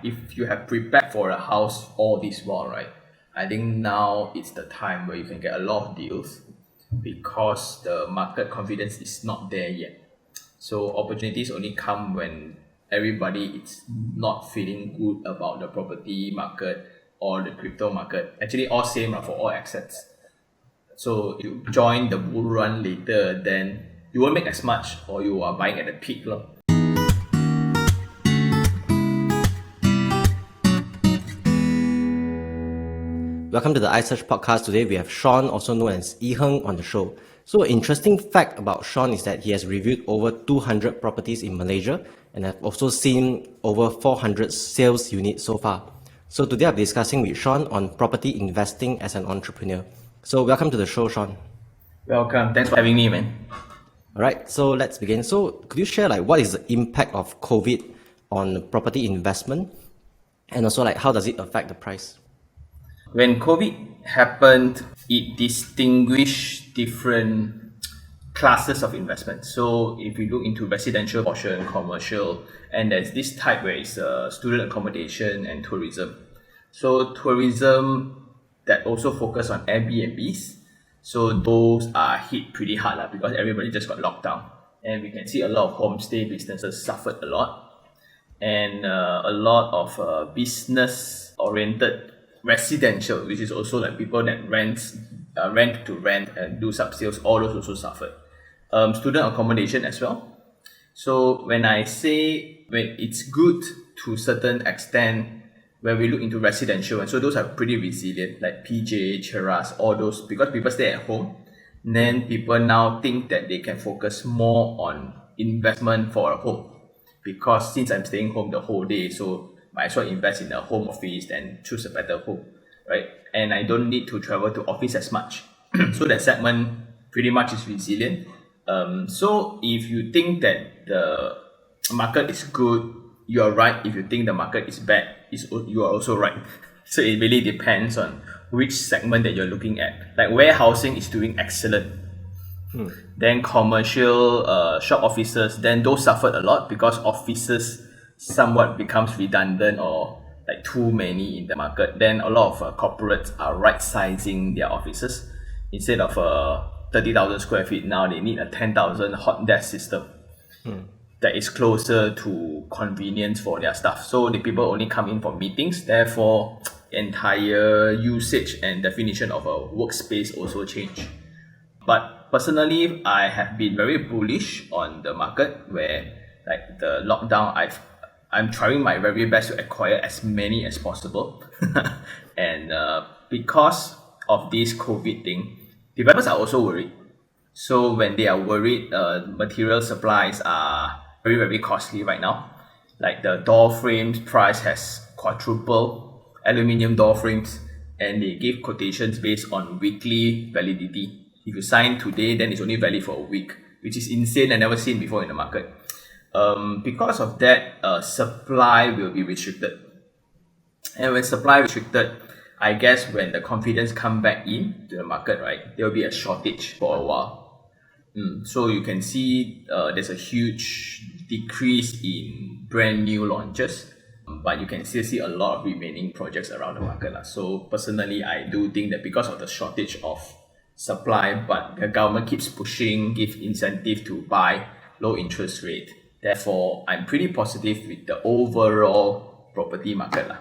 If you have prepared for a house all this while, right? I think now it's the time where you can get a lot of deals because the market confidence is not there yet. So opportunities only come when everybody is not feeling good about the property market or the crypto market. Actually, all same for all assets. So you join the bull run later, then you won't make as much, or you are buying at the peak. Lor. Welcome to the iSearch podcast. Today we have Sean, also known as iherng, on the show. So an interesting fact about Sean is that he has reviewed over 200 properties in Malaysia and have also seen over 400 sales units so far. So today I'm discussing with Sean on property investing as an entrepreneur. So welcome to the show, Sean. Welcome. Thanks for having me, man. All right, so let's begin. So could you share what is the impact of COVID on property investment, and also how does it affect the price? When COVID happened, it distinguished different classes of investment. So if you look into residential portion, commercial, and there's this type where it's student accommodation and tourism. So tourism that also focus on Airbnbs. So those are hit pretty hard because everybody just got locked down. And we can see a lot of homestay businesses suffered a lot. And a lot of business-oriented residential, which is also people that rent to rent and do sub-sales, all those also suffered. Student accommodation as well. So when I say when it's good to a certain extent, when we look into residential, and so those are pretty resilient, like PJ, Cheras, all those, because people stay at home, then people now think that they can focus more on investment for a home. Because since I'm staying home the whole day, so might as well invest in a home office and choose a better home, right? And I don't need to travel to office as much. So that segment pretty much is resilient. So if you think that the market is good, you're right. If you think the market is bad, you are also right. So it really depends on which segment that you're looking at. Like warehousing is doing excellent. Then commercial shop offices, then those suffered a lot because offices somewhat becomes redundant or too many in the market. Then a lot of corporates are right sizing their offices. Instead of 30,000 square feet, now they need a 10,000 hot desk system that is closer to convenience for their staff. So the people only come in for meetings, therefore entire usage and definition of a workspace also change. But personally, I have been very bullish on the market where the lockdown, I'm trying my very best to acquire as many as possible. And because of this COVID thing, developers are also worried. So when they are worried, material supplies are very, very costly right now. Like the door frames price has quadrupled, aluminium door frames, and they give quotations based on weekly validity. If you sign today, then it's only valid for a week, which is insane and never seen before in the market. Because of that, supply will be restricted. And when supply restricted, I guess when the confidence come back in to the market, right, there will be a shortage for a while. So you can see there's a huge decrease in brand new launches, but you can still see a lot of remaining projects around the market. So personally, I do think that because of the shortage of supply, but the government keeps pushing, give incentive to buy, low interest rate. Therefore, I'm pretty positive with the overall property market.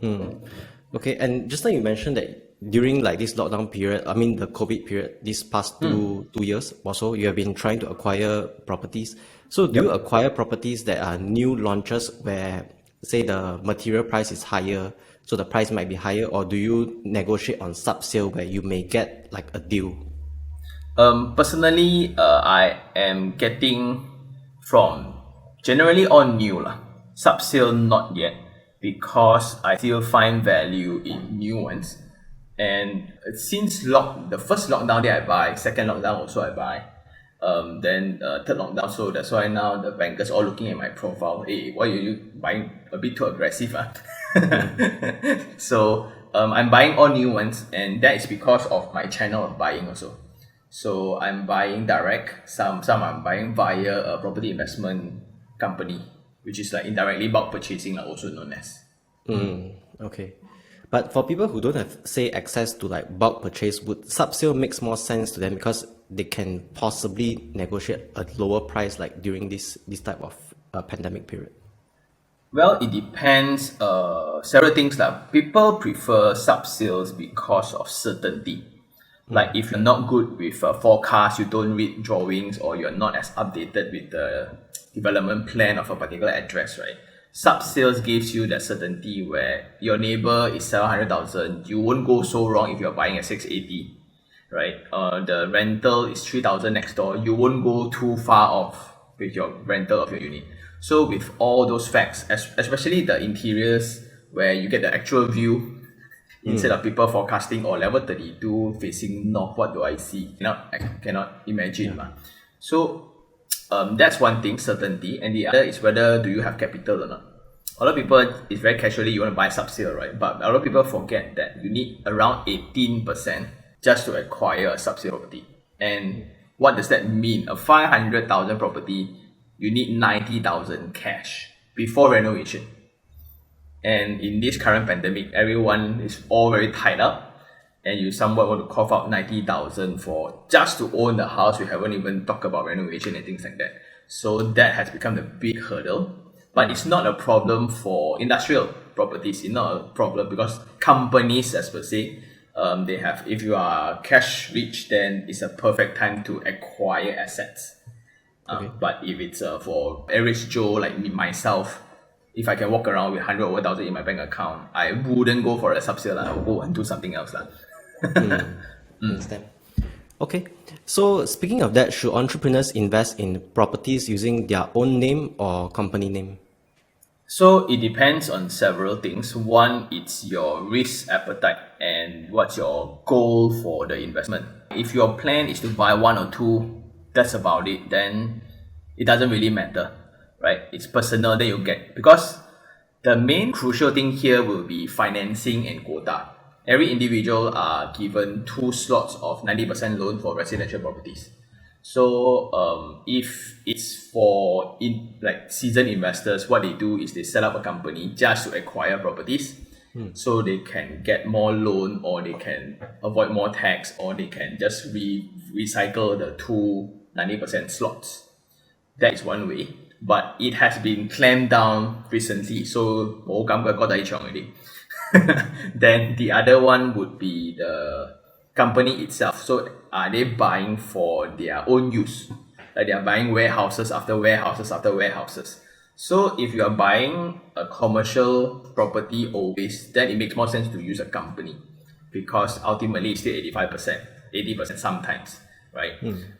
Okay, and just like you mentioned that during this lockdown period, I mean the COVID period, this past two years or so, you have been trying to acquire properties. So do you acquire properties that are new launches where, say, the material price is higher, so the price might be higher, or do you negotiate on sub-sale where you may get a deal? Personally, I am getting from generally all new sub-sale not yet, because I still find value in new ones. And since the first lockdown that I buy, second lockdown also I buy, then third lockdown, so that's why now the bankers all looking at my profile. Hey, why are you buying a bit too aggressive? So I'm buying all new ones, and that is because of my channel of buying also. So I'm buying direct, some I'm buying via a property investment company, which is indirectly bulk purchasing, also known as. Okay. But for people who don't have, say, access to like bulk purchase, would sub-sale makes more sense to them because they can possibly negotiate a lower price like during this type of pandemic period? Well, it depends. Several things like people prefer sub sales because of certainty. Like if you're not good with forecast, you don't read drawings, or you're not as updated with the development plan of a particular address, right? Sub sales gives you that certainty where your neighbor is 700,000. You won't go so wrong if you're buying at 680, right? The rental is 3,000 next door. You won't go too far off with your rental of your unit. So with all those facts, especially the interiors where you get the actual view instead of people forecasting or level 32 facing north, what do I see? I cannot imagine. So that's one thing, certainty. And the other is whether do you have capital or not. A lot of people, it's very casually, you want to buy sub-sale, right? But a lot of people forget that you need around 18% just to acquire a sub-sale property. And what does that mean? A 500,000 property, you need 90,000 cash before renovation. And in this current pandemic, everyone is all very tied up, and you somewhat want to cough out 90,000 for just to own the house. We haven't even talked about renovation and things like that. So that has become the big hurdle. But it's not a problem for industrial properties. It's not a problem because companies, as per se, they have. If you are cash rich, then it's a perfect time to acquire assets. But if it's for average Joe like me, myself, if I can walk around with 100 over thousand in my bank account, I wouldn't go for a sub-sale. I will go and do something else. Understand. Okay. So speaking of that, should entrepreneurs invest in properties using their own name or company name? So it depends on several things. One, it's your risk appetite and what's your goal for the investment. If your plan is to buy one or two, that's about it, then it doesn't really matter, right? It's personal that you get, because the main crucial thing here will be financing and quota. Every individual are given 2 slots of 90% loan for residential properties. So if it's for seasoned investors, what they do is they set up a company just to acquire properties. So they can get more loan, or they can avoid more tax, or they can just recycle the 90% slots. That is one way, but it has been clamped down recently, so already. Then the other one would be the company itself. So are they buying for their own use? Like they are buying warehouses after warehouses after warehouses. So if you are buying a commercial property always, then it makes more sense to use a company, because ultimately it's still 85%, 80% sometimes, right?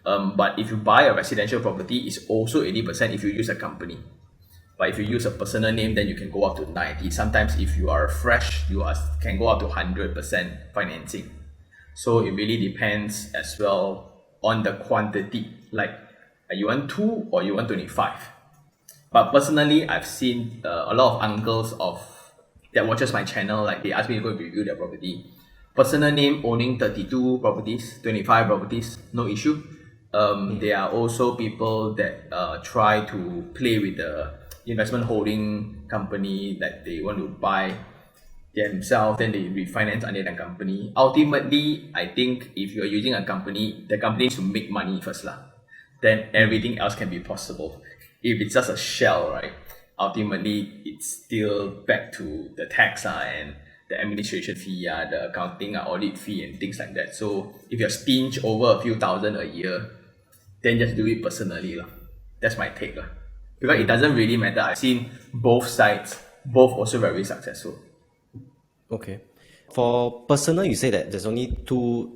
But if you buy a residential property, it's also 80% if you use a company. But if you use a personal name, then you can go up to 90. Sometimes if you are fresh, can go up to 100% financing. So it really depends as well on the quantity. Like, you want 2 or you want 25? But personally, I've seen a lot of uncles that watches my channel, like they ask me to go review their property. Personal name owning 32 properties, 25 properties, no issue. There are also people that try to play with the investment holding company that they want to buy themselves, then they refinance under the company. Ultimately, I think if you're using a company, the company needs to make money first lah. Then everything else can be possible. If it's just a shell, right? Ultimately, it's still back to the tax and the administration fee, the accounting, audit fee, and things like that. So if you're stingy over a few thousand a year, then just do it personally lah. That's my take lah. Because it doesn't really matter. I've seen both sides, both also very successful. Okay. For personal, you say that there's only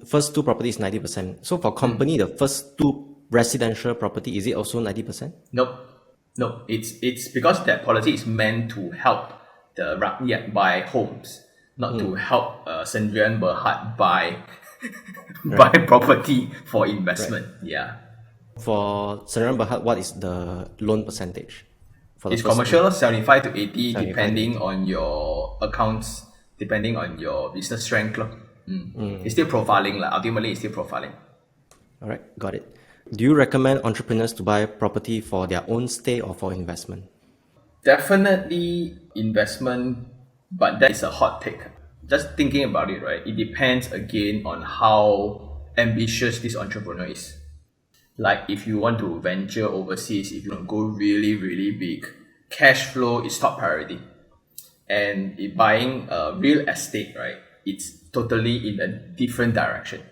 first two properties 90%. So for company, the first 2 residential property, is it also 90%? Nope. It's because that policy is meant to help the rakyat buy homes, not to help Sendirian Berhad buy property for investment. Right. Yeah. For Sendirian Berhad, what is the loan percentage? It's commercial, 75 to 80, depending on your accounts, depending on your business strength. It's still profiling. Ultimately, it's still profiling. All right, got it. Do you recommend entrepreneurs to buy property for their own stay or for investment? Definitely investment But that is a hot take. Just thinking about it, right? It depends again on how ambitious this entrepreneur is. Like if you want to venture overseas, if you want to go really, really big, cash flow is top priority. And if buying real estate, right, it's totally in a different direction.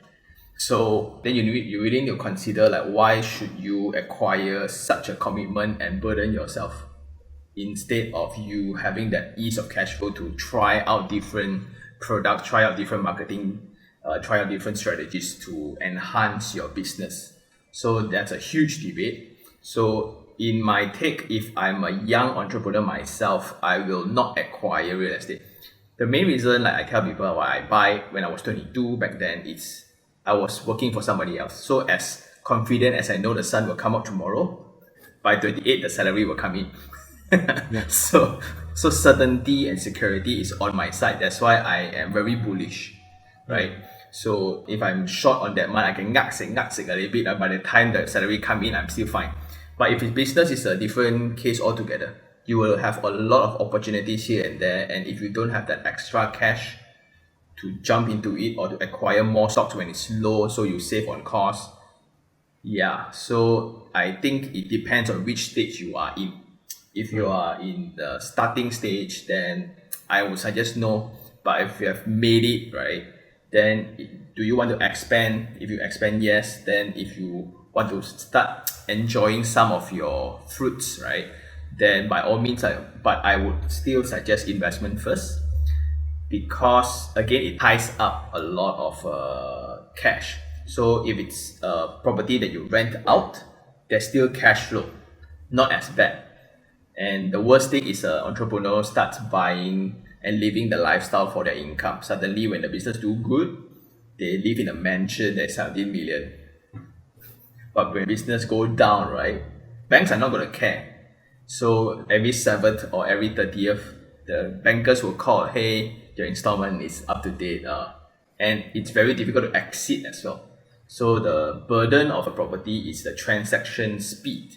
So then you really need to consider like why should you acquire such a commitment and burden yourself instead of you having that ease of cash flow to try out different products, try out different marketing, try out different strategies to enhance your business. So that's a huge debate. So in my take, if I'm a young entrepreneur myself, I will not acquire real estate. The main reason, like I tell people why I buy when I was 22 back then, it's I was working for somebody else. So as confident as I know the sun will come out tomorrow, by 28 the salary will come in. Yeah. So certainty and security is on my side. That's why I am very bullish, right? So if I'm short on that month, I can ngak a little bit. By the time the salary come in, I'm still fine. But if it's business, it's a different case altogether. You will have a lot of opportunities here and there, and if you don't have that extra cash to jump into it or to acquire more stocks when it's low, so you save on cost. Yeah, so I think it depends on which stage you are in. If you are in the starting stage, then I would suggest no. But if you have made it, right, then do you want to expand? If you expand, yes. Then if you want to start enjoying some of your fruits, right, then by all means, but I would still suggest investment first because again it ties up a lot of cash. So if it's a property that you rent out, there's still cash flow, not as bad. And the worst thing is an entrepreneur starts buying and living the lifestyle for their income. Suddenly when the business do good, they live in a mansion that's 17 million. But when business go down, right, banks are not going to care. So every 7th or every 30th, the bankers will call, hey, your installment is up to date. And it's very difficult to exit as well. So the burden of a property is the transaction speed.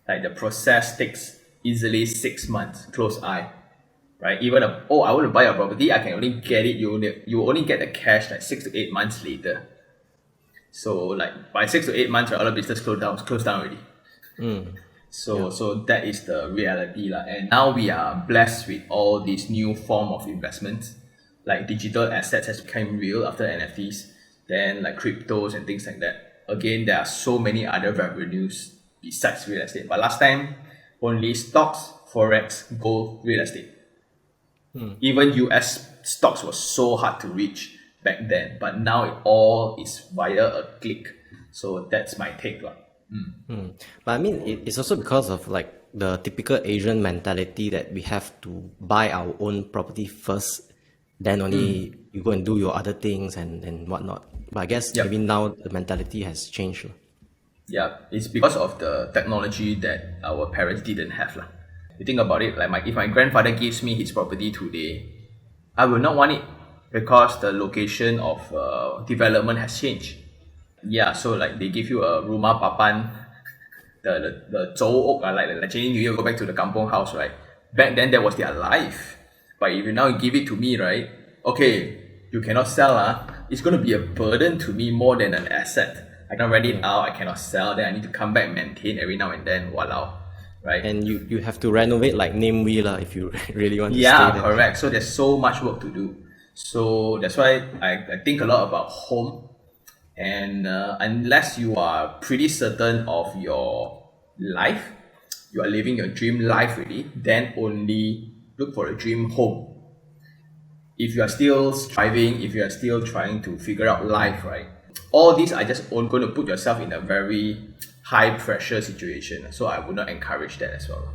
Like the process takes easily 6 months, close eye. Right? Even I want to buy a property, I can only get it, you only get the cash like 6 to 8 months later. So like by 6 to 8 months, right, all the business closed down already. So that is the reality lah. And now we are blessed with all these new form of investments, like digital assets has become real after NFTs, then like cryptos and things like that. Again, there are so many other revenues besides real estate. But last time, only stocks, forex, gold, real estate. Even US stocks was so hard to reach back then, but now it all is via a click. So that's my take lah. But I mean, it's also because of like the typical Asian mentality that we have to buy our own property first, then only you go and do your other things and whatnot. But I guess Yep. maybe now the mentality has changed. Yeah, it's because of the technology that our parents didn't have lah. You think about it, like if my grandfather gives me his property today, I will not want it because the location of development has changed. Yeah, so like they give you a rumah papan, the zhou oak, like Chinese New Year, go back to the kampong house, right? Back then that was their life. But if you now give it to me, right? Okay, you cannot sell, it's going to be a burden to me more than an asset. I cannot rent it out, I cannot sell, then I need to come back and maintain every now and then, walao, right? And you have to renovate like name if you really want to Yeah, stay there. correct. So there's so much work to do. So that's why I think a lot about home. And unless you are pretty certain of your life, you are living your dream life really, then only look for a dream home. If you are still striving, if you are still trying to figure out life, right? All these are just going to put yourself in a very high pressure situation. So I would not encourage that as well.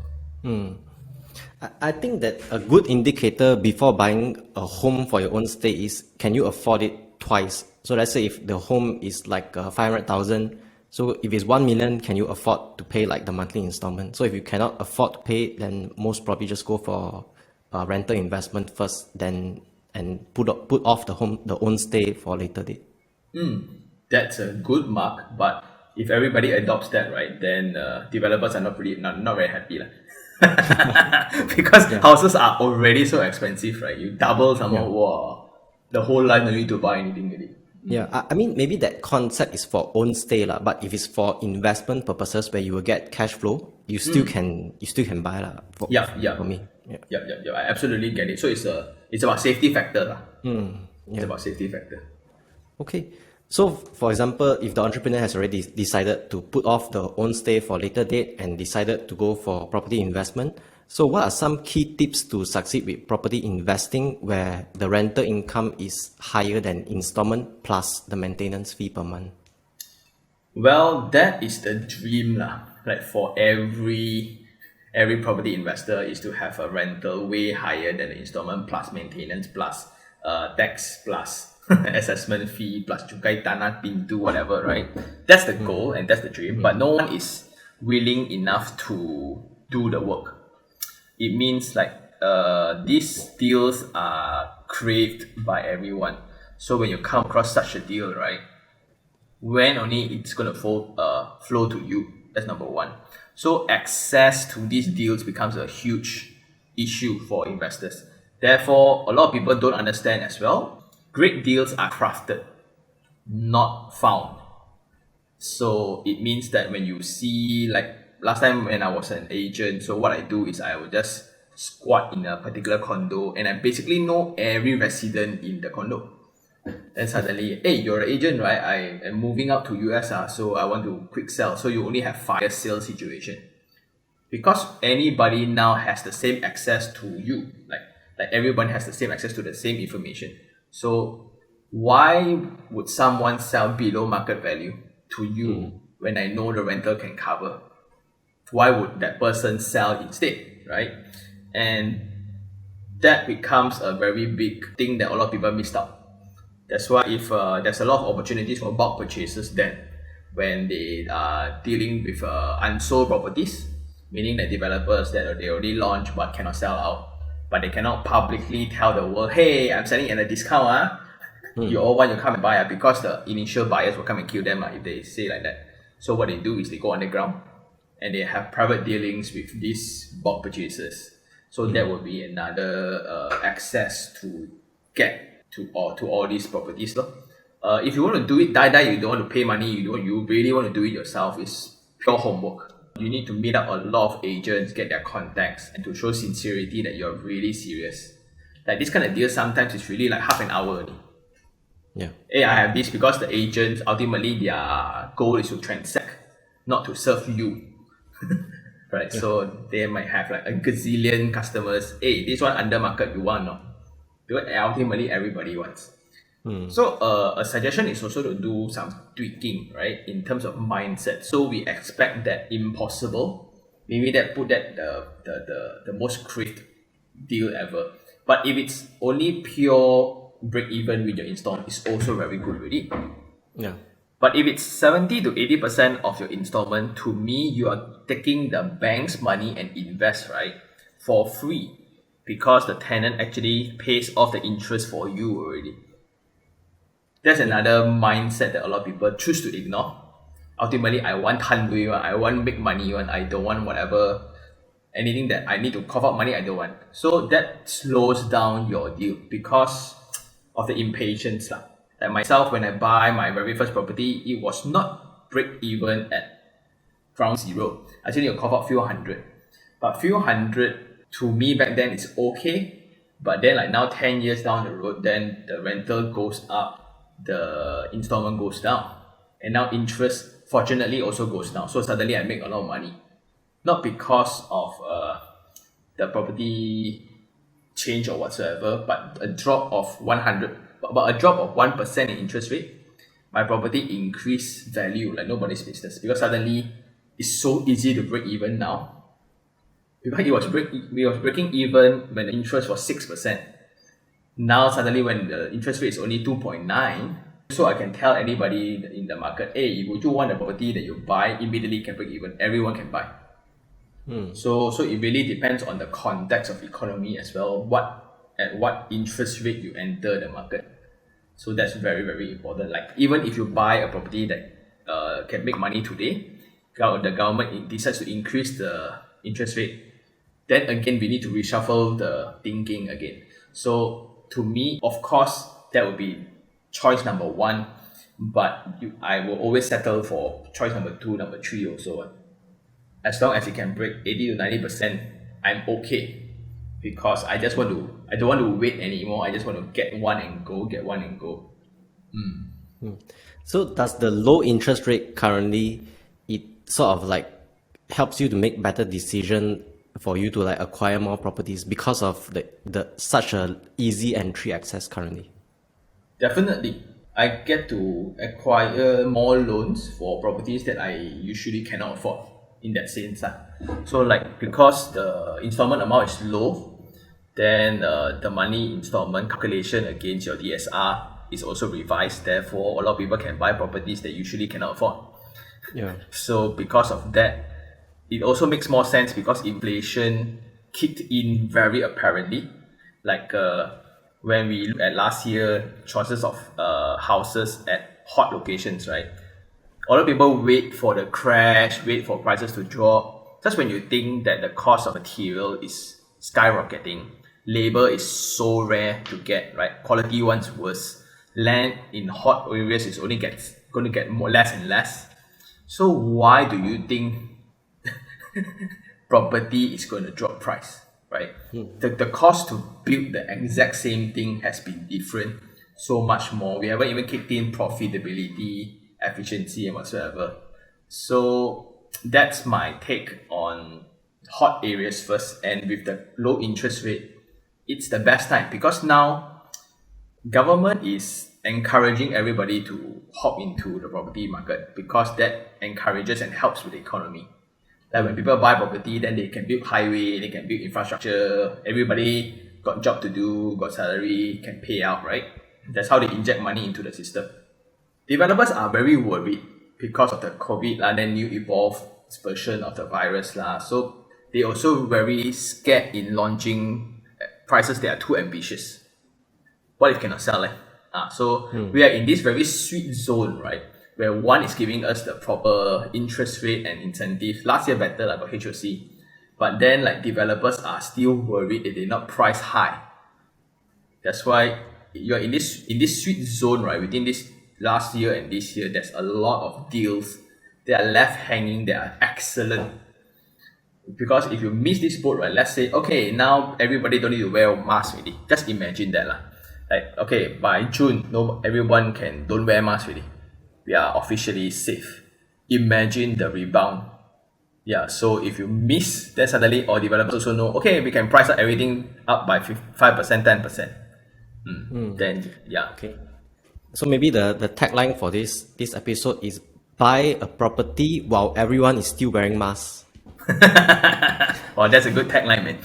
I think that a good indicator before buying a home for your own stay is, can you afford it twice? So let's say if the home is like 500,000, so if it's 1 million, can you afford to pay like the monthly installment? So if you cannot afford to pay, then most probably just go for rental investment first, then and put off the own stay for a later date. That's a good mark, but if everybody adopts that, right, then developers are not very happy lah. Because Yeah. houses are already so expensive, right? You double some Yeah. more, wow, the whole life no need to buy anything already. Yeah, I mean maybe that concept is for own stay lah, but if it's for investment purposes where you will get cash flow, you still can buy lah. Yeah, For yeah, me, yeah, yeah, yeah, yeah. I absolutely get it. So it's about safety factor lah. It's yeah. about safety factor. Okay. So for example, if the entrepreneur has already decided to put off the own stay for later date and decided to go for property investment, so what are some key tips to succeed with property investing where the rental income is higher than installment plus the maintenance fee per month? Well, that is the dream lah. Like for every property investor is to have a rental way higher than the installment plus maintenance plus tax plus assessment fee plus cukai tanah pintu whatever, right? That's the goal and that's the dream. But no one is willing enough to do the work. It means like these deals are craved by everyone. So when you come across such a deal, right? When only it's going to flow to you. That's number one. So access to these deals becomes a huge issue for investors. Therefore, a lot of people don't understand as well. Great deals are crafted, not found. So it means that when you see, like last time when I was an agent, so what I do is I will just squat in a particular condo and I basically know every resident in the condo. Then suddenly, hey, you're an agent, right? I am moving up to US, so I want to quick sell. So you only have fire sale situation. Because anybody now has the same access to you, like everyone has the same access to the same information. So why would someone sell below market value to you when I know the rental can cover? Why would that person sell instead, right? And that becomes a very big thing that a lot of people missed out. That's why if there's a lot of opportunities for bulk purchases then when they are dealing with unsold properties, meaning that developers that they already launched but cannot sell out, but they cannot publicly tell the world, hey, I'm selling at a discount, you all want to come and buy because the initial buyers will come and kill them if they say like that. So what they do is they go underground and they have private dealings with these bulk purchases. So that will be another access to get to all these properties. If you want to do it, you don't want to pay money, you really want to do it yourself, it's pure homework. You need to meet up a lot of agents, get their contacts, and to show sincerity that you're really serious. Like this kind of deal sometimes it's really like half an hour only. Yeah. Hey, I have this because the agents ultimately their goal is to transact, not to serve you. Right? Yeah. So they might have like a gazillion customers. Hey, this one under market, you want no? Because ultimately everybody wants. So a suggestion is also to do some tweaking, right, in terms of mindset. So we expect that impossible, maybe that put that the most craved deal ever. But if it's only pure break even with your installment, it's also very good already. Yeah. But if it's 70 to 80% of your installment, to me, you are taking the bank's money and invest, right, for free because the tenant actually pays off the interest for you already. That's another mindset that a lot of people choose to ignore. Ultimately, I want handui, I want make money, I don't want whatever, anything that I need to cough out money, I don't want. So that slows down your deal because of the impatience. Like myself, when I buy my very first property, it was not break even at ground zero. I still need to cough out few hundred. But few hundred to me back then is okay. But then like now 10 years down the road, then the rental goes up, the installment goes down, and now interest fortunately also goes down. So suddenly I make a lot of money, not because of the property change or whatsoever, but a drop of 1% in interest rate, my property increased value like nobody's business because suddenly it's so easy to break even now. Because it was breaking even when the interest was 6%. Now suddenly when the interest rate is only 2.9, so I can tell anybody in the market, hey, would you want a property that you buy immediately can break even? Everyone can buy. So it really depends on the context of economy as well. At what interest rate you enter the market. So that's very, very important. Like even if you buy a property that can make money today, the government decides to increase the interest rate, then again we need to reshuffle the thinking again. So to me, of course, that would be choice number one, but I will always settle for choice number two, number three also. As long as it can break 80 to 90%, I'm okay. Because I don't want to wait anymore. I just want to get one and go, get one and go. So does the low interest rate currently, it sort of like helps you to make better decision for you to like acquire more properties because of the such a easy entry access currently? Definitely, I get to acquire more loans for properties that I usually cannot afford in that sense. So like because the installment amount is low, then the money installment calculation against your DSR is also revised. Therefore, a lot of people can buy properties that usually cannot afford. Yeah. So because of that, it also makes more sense because inflation kicked in very apparently. Like when we look at last year choices of houses at hot locations, right? A lot of people wait for the crash, wait for prices to drop. Just when you think that the cost of material is skyrocketing, labor is so rare to get, right? Quality ones worse. Land in hot areas is only going to get more less and less. So why do you think property is going to drop price, right? The cost to build the exact same thing has been different so much more. We haven't even kicked in profitability, efficiency, and whatsoever. So that's my take on hot areas first. And with the low interest rate, it's the best time because now government is encouraging everybody to hop into the property market because that encourages and helps with the economy. Like when people buy property, then they can build highway, they can build infrastructure. Everybody got job to do, got salary, can pay out, right? That's how they inject money into the system. Developers are very worried because of the COVID then new evolved version of the virus So they also very scared in launching prices that are too ambitious. What if cannot sell? So we are in this very sweet zone, right? Where one is giving us the proper interest rate and incentive. Last year better like HOC. But then like developers are still worried that they not price high. That's why you're in this sweet zone, right? Within this last year and this year, there's a lot of deals that are left hanging that are excellent. Because if you miss this boat, right, let's say, okay, now everybody don't need to wear mask already. Just imagine that. Like, okay, by June, no, everyone don't wear mask already. We are officially safe. Imagine the rebound. Yeah, so if you miss, then suddenly all developers also know, okay, we can price up everything up by 5%, 10%. Then, yeah. Okay. So maybe the tagline for this episode is buy a property while everyone is still wearing masks. Well, that's a good tagline, man.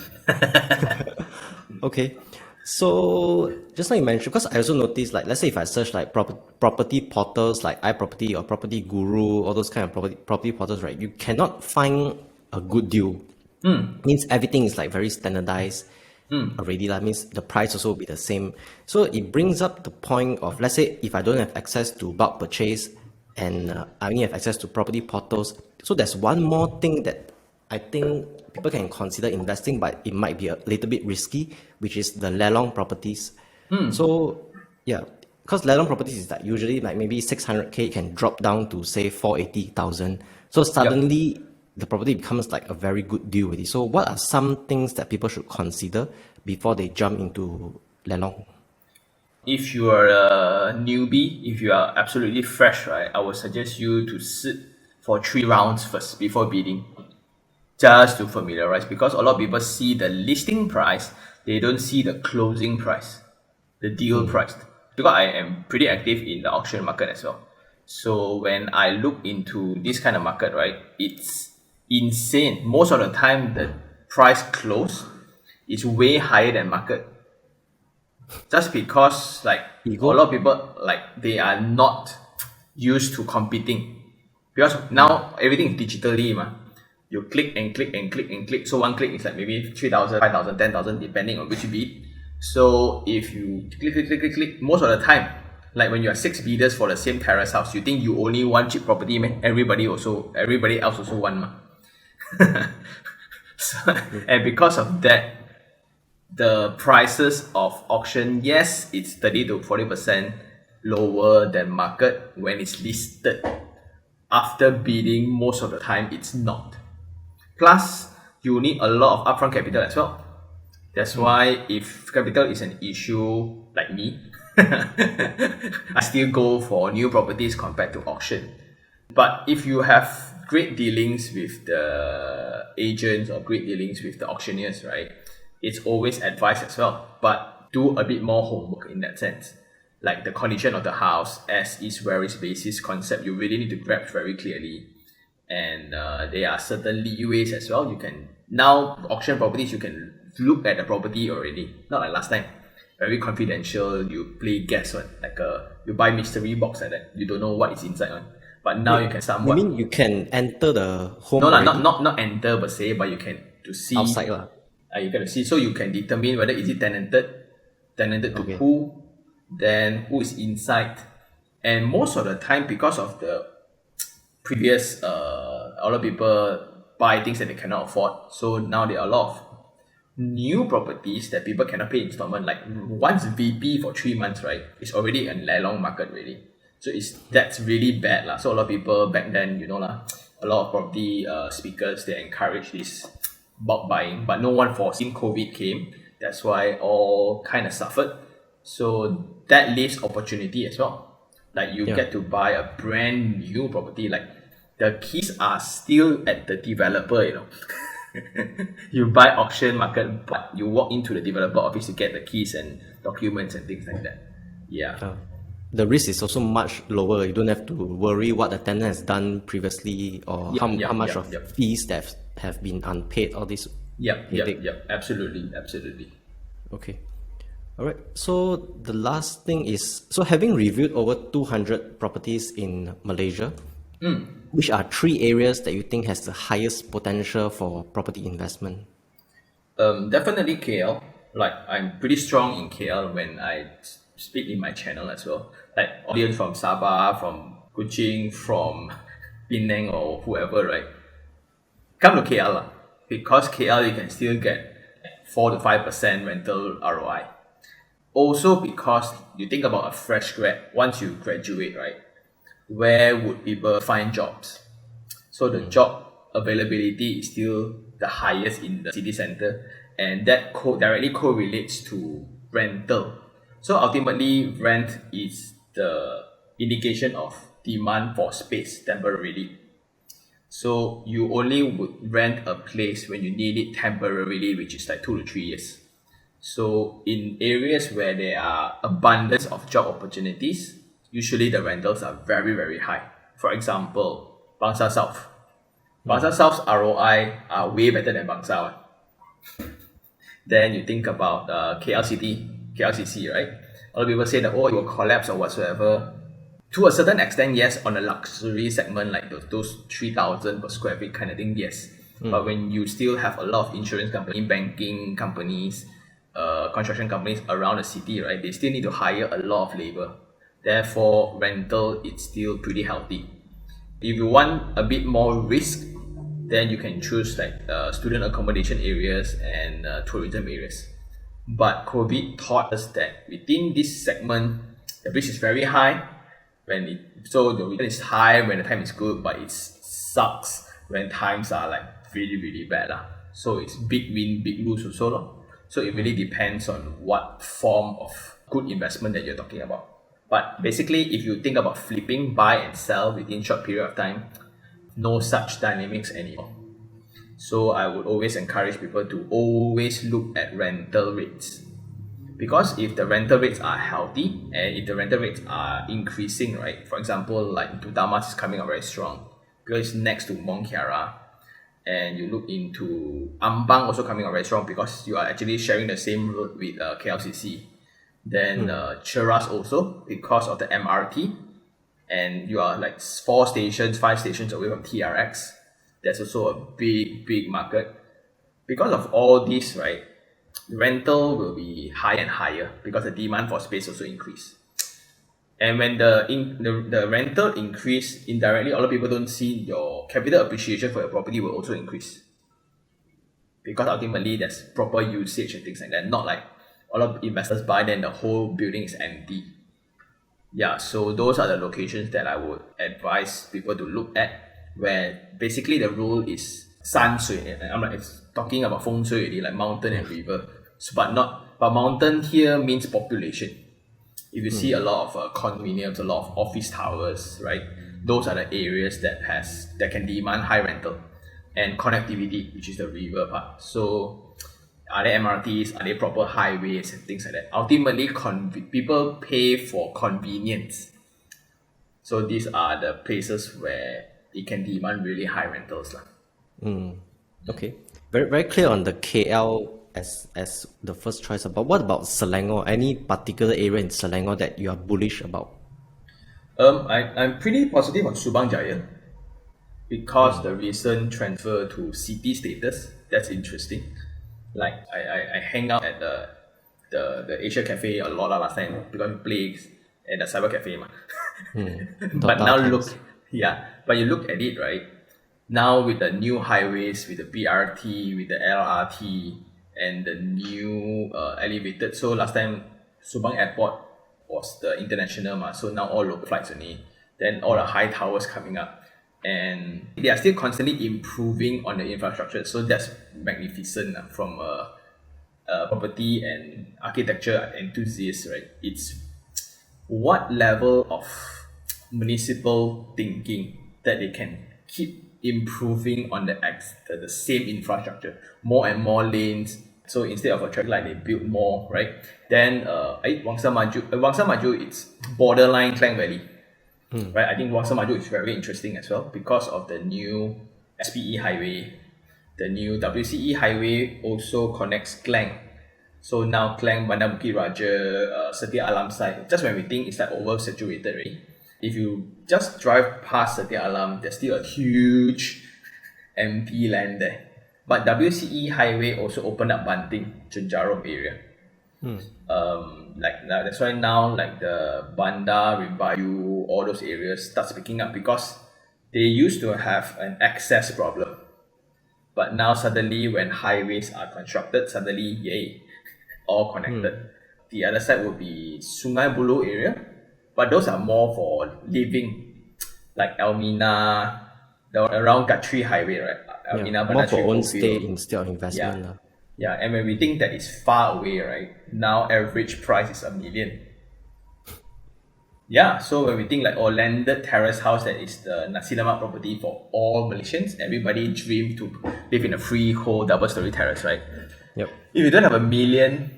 Okay. So just like you mentioned, because I also noticed, like, let's say if I search like property portals like iProperty or Property Guru, all those kind of property portals, right? You cannot find a good deal. Means everything is like very standardized already. That means the price also will be the same. So it brings up the point of, let's say if I don't have access to bulk purchase and I only have access to property portals. So there's one more thing that I think people can consider investing, but it might be a little bit risky, which is the Lelong Properties. So yeah, because Lelong Properties is like usually like maybe 600K can drop down to say 480,000. So suddenly the property becomes like a very good deal with it. So what are some things that people should consider before they jump into Lelong? If you are a newbie, if you are absolutely fresh, right, I would suggest you to sit for 3 rounds first before bidding. Just to familiarize, because a lot of people see the listing price, they don't see the closing price, the deal price. Because I am pretty active in the auction market as well. So when I look into this kind of market, right, it's insane. Most of the time, the price close is way higher than market. Just because like a lot of people like they are not used to competing. Because now everything is digitally, you click and click and click and click. So one click is like maybe 3,000, 5,000, 10,000, depending on which bid. So if you click, most of the time, like when you are 6 bidders for the same terrace house, you think you only want cheap property, man. Everybody else also want. And because of that, the prices of auction, yes, it's 30 to 40% lower than market when it's listed. After bidding, most of the time it's not. Plus, you need a lot of upfront capital as well. That's why if capital is an issue like me, I still go for new properties compared to auction. But if you have great dealings with the agents or great dealings with the auctioneers, right, it's always advised as well. But do a bit more homework in that sense. Like the condition of the house, as is, where is, basis concept, you really need to grasp very clearly. And there are certain leeways as well. You can now auction properties, you can look at the property already, not like last time. Very confidential, you play guess one, like you buy mystery box like that. You don't know what is inside one. But now you can You somewhat mean you can enter the home no lah, already not enter per se, but you can to see outside lah? you can see, so you can determine whether is it tenanted to Okay. who, then who is inside. And most of the time, because of the previous a lot of people buy things that they cannot afford, so now there are a lot of new properties that people cannot pay installment. Like once VP for 3 months, right, it's already a Lelong market already. So that's really bad lah. So a lot of people back then, lah, a lot of property speakers, they encourage this bulk buying, but no one foreseen COVID came. That's why all kind of suffered. So that leaves opportunity as well. Like you Yeah. get to buy a brand new property. Like the keys are still at the developer. You buy auction market, but you walk into the developer office to get the keys and documents and things like that. Yeah. The risk is also much lower. You don't have to worry what the tenant has done previously or how much of yep. fees that have been unpaid, all this. Yep. headache. Absolutely. Okay. All right. So the last thing is, so having reviewed over 200 properties in Malaysia, which are 3 areas that you think has the highest potential for property investment? Definitely KL. Like I'm pretty strong in KL when I speak in my channel as well. Like audience from Sabah, from Kuching, from Penang or whoever, right? Come to KL lah. Because KL you can still get 4 to 5% rental ROI. Also because you think about a fresh grad, once you graduate, right? Where would people find jobs? So the job availability is still the highest in the city center, and that directly correlates to rental. So ultimately, rent is the indication of demand for space temporarily. So you only would rent a place when you need it temporarily, which is like 2 to 3 years. So in areas where there are abundance of job opportunities, usually the rentals are very, very high. For example, Bangsa South. Bangsa South's ROI are way better than Bangsa. Then you think about KLCT, KLCC, right? A lot of people say that, oh, it will collapse or whatsoever. To a certain extent, yes, on a luxury segment like those 3,000 per square feet kind of thing, yes. But when you still have a lot of insurance companies, banking companies, construction companies around the city, right, they still need to hire a lot of labor. Therefore, rental is still pretty healthy. If you want a bit more risk, then you can choose like student accommodation areas and tourism areas. But COVID taught us that within this segment, the risk is very high. So the return is high when the time is good, but it sucks when times are like really, really bad. So it's big win, big lose also. So it really depends on what form of good investment that you're talking about. But basically, if you think about flipping, buy and sell within short period of time, no such dynamics anymore. So I would always encourage people to always look at rental rates. Because if the rental rates are healthy and if the rental rates are increasing, right? For example, like Tutamas is coming up very strong because it's next to Mont Kiara. And you look into Ambang also coming up very strong because you are actually sharing the same road with KLCC. Then Cheras also because of the MRT, and you are like 5 stations away from TRX. That's also a big market. Because of all this, right, rental will be higher and higher because the demand for space also increase. And when the rental increase indirectly, a lot of people don't see your capital appreciation for your property will also increase. because ultimately there's proper usage and things like that. Not like a lot of investors buy, then the whole building is empty. Yeah, so those are the locations that I would advise people to look at, where basically the rule is 山水. I'm like, it's talking about 风水 already, like mountain and river. So, but mountain here means population. If you see a lot of condominiums, a lot of office towers, right? Those are the areas that can demand high rental, and connectivity, which is the river part. So, are there MRTs? Are there proper highways and things like that? Ultimately, people pay for convenience. So these are the places where it can demand really high rentals, lah. Okay, very clear on the KL as the first choice. But what about Selangor? Any particular area in Selangor that you are bullish about? I'm pretty positive on Subang Jaya because the recent transfer to city status. That's interesting. Like I hang out at the Asia Cafe a lot last time because we play at the Cyber Cafe. But Dota now times. but you look at it, right? Now with the new highways, with the BRT, with the LRT, and the new elevated. So last time Subang Airport was the international, so now all local flights only. Then all the high towers coming up, and they are still constantly improving on the infrastructure. So that's magnificent from a property and architecture enthusiast, right? It's what level of municipal thinking that they can keep improving on the same infrastructure, more and more lanes. So instead of a traffic light, they build more, right? Then Wangsa Maju, it's borderline Klang Valley, right? I think Wangsa Maju is very interesting as well because of the new SPE highway. The new WCE highway also connects Klang. So now Klang, Bandar Bukit Raja, Setia Alam side, just when we think it's like oversaturated already, if you just drive past Setia Alam, there's still a huge empty land there. But WCE highway also opened up Banting, Chenjarom area. That's why now like the Banda, Rimbayu, all those areas starts picking up because they used to have an access problem. But now suddenly when highways are constructed, suddenly yay, all connected. The other side will be Sungai Buloh area, but those are more for living, like Elmina, around Guthrie Highway, right? Elmina, More for Banachri, own Goldfield. stay instead of investment. Yeah. Yeah, and when we think that it's far away, right? Now average price is 1 million. Yeah, so when we think like landed terrace house, that is the nasi lemak property for all Malaysians, everybody dream to live in a freehold double-story terrace, right? Yep. If you don't have 1 million,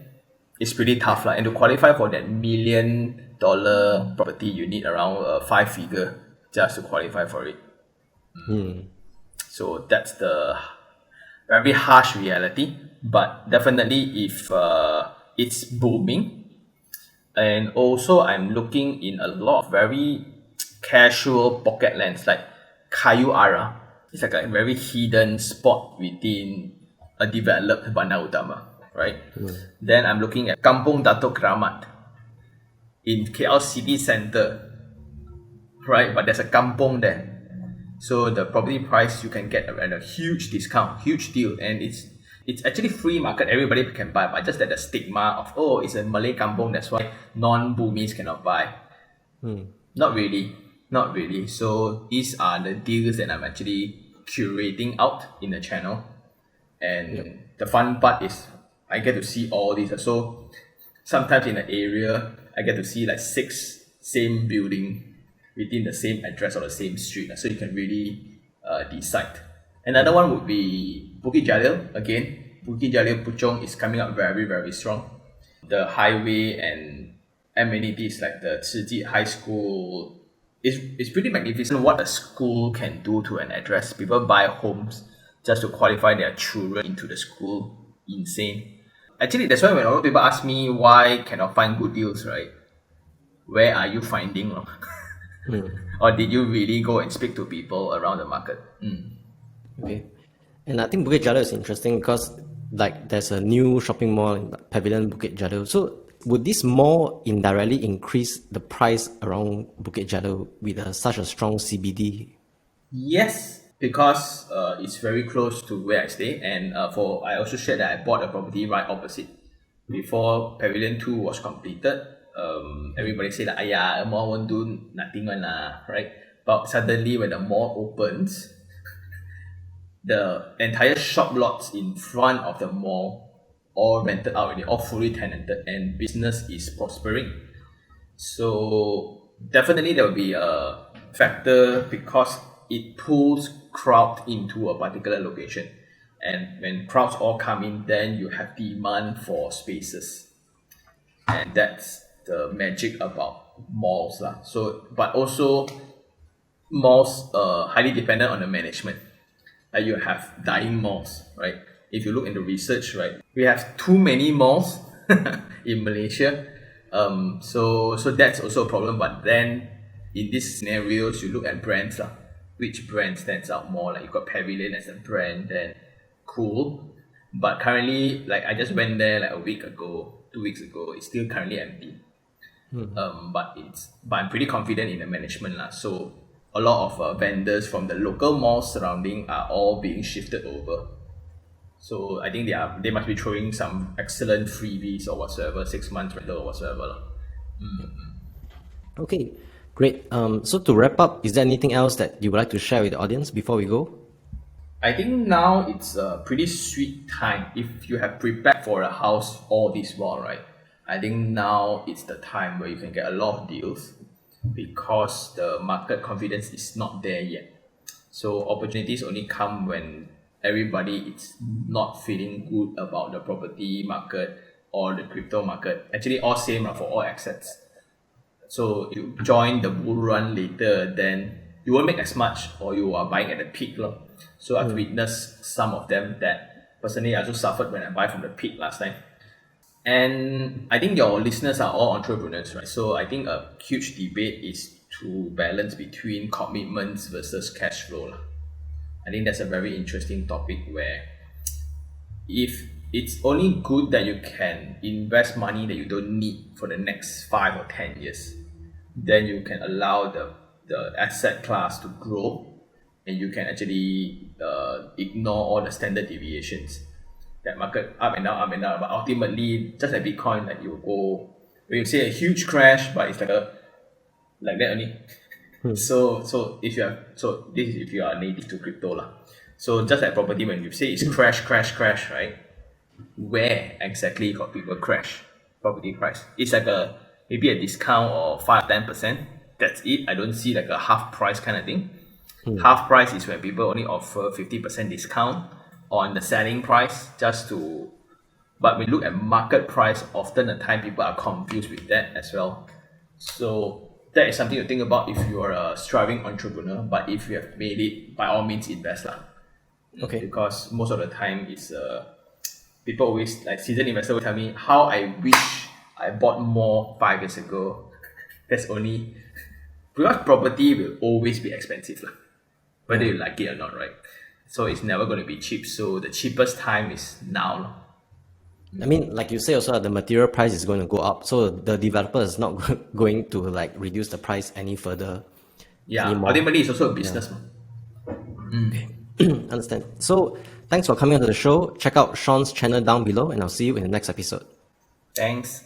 it's pretty tough, and to qualify for that $1 million property, you need around a 5-figure just to qualify for it. So that's the very harsh reality, but definitely if it's booming. And also I'm looking in a lot of very casual pocket lands like Kayu Ara. It's like a very hidden spot within a developed Bandar Utama, right? Then I'm looking at Kampung Datuk Keramat in KL city center, right? But there's a kampung there. So the property price you can get at a huge discount, huge deal, and it's actually free market. Everybody can buy, but just that the stigma of it's a Malay kampung, that's why non-Burmese cannot buy. Not really. So these are the deals that I'm actually curating out in the channel, and the fun part is I get to see all these. So sometimes in the area, I get to see like 6 same building within the same address or the same street, so you can really decide. Another one would be Bukit Jalil. Again, Bukit Jalil Puchong is coming up very, very strong. The highway and amenities like the Tzi High School is pretty magnificent. What a school can do to an address. People buy homes just to qualify their children into the school. Insane. Actually, that's why when a lot of people ask me why cannot find good deals, right? Where are you finding? Or did you really go and speak to people around the market? Okay. And I think Bukit Jalil is interesting because like there's a new shopping mall in Pavilion Bukit Jalil. So would this mall indirectly increase the price around Bukit Jalil with such a strong CBD? Yes, because it's very close to where I stay, and I also shared that I bought a property right opposite before Pavilion 2 was completed. Everybody said that, a mall won't do nothing one lah, right? But suddenly when the mall opens, the entire shop lots in front of the mall all rented out already, all fully tenanted, and business is prospering. So definitely there will be a factor because it pulls crowd into a particular location. And when crowds all come in, then you have demand for spaces. And that's the magic about malls lah. So, but also malls highly dependent on the management. Like you have dying malls, right? If you look into research, right, we have too many malls in Malaysia. So that's also a problem. But then in these scenarios, you look at brands lah. Which brand stands out more? Like you got Pavilion as a brand, then cool. But currently, like I just went there like a week ago, 2 weeks ago. It's still currently empty. But I'm pretty confident in the management lah. So a lot of vendors from the local malls surrounding are all being shifted over. So I think they must be throwing some excellent freebies or whatsoever, 6 months rental or whatsoever lah. Okay, great. So to wrap up, is there anything else that you would like to share with the audience before we go? I think now it's a pretty sweet time. If you have prepared for a house all this while, right? I think now it's the time where you can get a lot of deals because the market confidence is not there yet. So opportunities only come when everybody is not feeling good about the property market or the crypto market. Actually, all same for all assets. So you join the bull run later, then you won't make as much, or you are buying at the peak. So I've witnessed some of them that personally I also suffered when I buy from the peak last time. And I think your listeners are all entrepreneurs, right? So I think a huge debate is to balance between commitments versus cash flow lah. I think that's a very interesting topic where if it's only good that you can invest money that you don't need for the next 5 or 10 years, then you can allow the asset class to grow and you can actually ignore all the standard deviations. That market up and down, but ultimately, just like Bitcoin, like you go, when you say a huge crash, but it's like that only. So this is if you are native to crypto lah. So just like property, when you say it's crash, right? Where exactly got people crash property price? It's like maybe a discount of 5-10%. That's it. I don't see like a half price kind of thing. Half price is when people only offer 50% discount on the selling price but we look at market price, often the time people are confused with that as well. So that is something to think about if you are a striving entrepreneur. But if you have made it, by all means invest lah. Okay. Because most of the time it's people always, like seasoned investor will tell me how I wish I bought more 5 years ago. That's only because property will always be expensive lah, whether you like it or not, right? So it's never going to be cheap. So the cheapest time is now. I mean, like you say also, the material price is going to go up. So the developer is not going to like reduce the price any further. Yeah, anymore. ultimately it's also a business. Understand. So thanks for coming onto the show. Check out Sean's channel down below and I'll see you in the next episode. Thanks.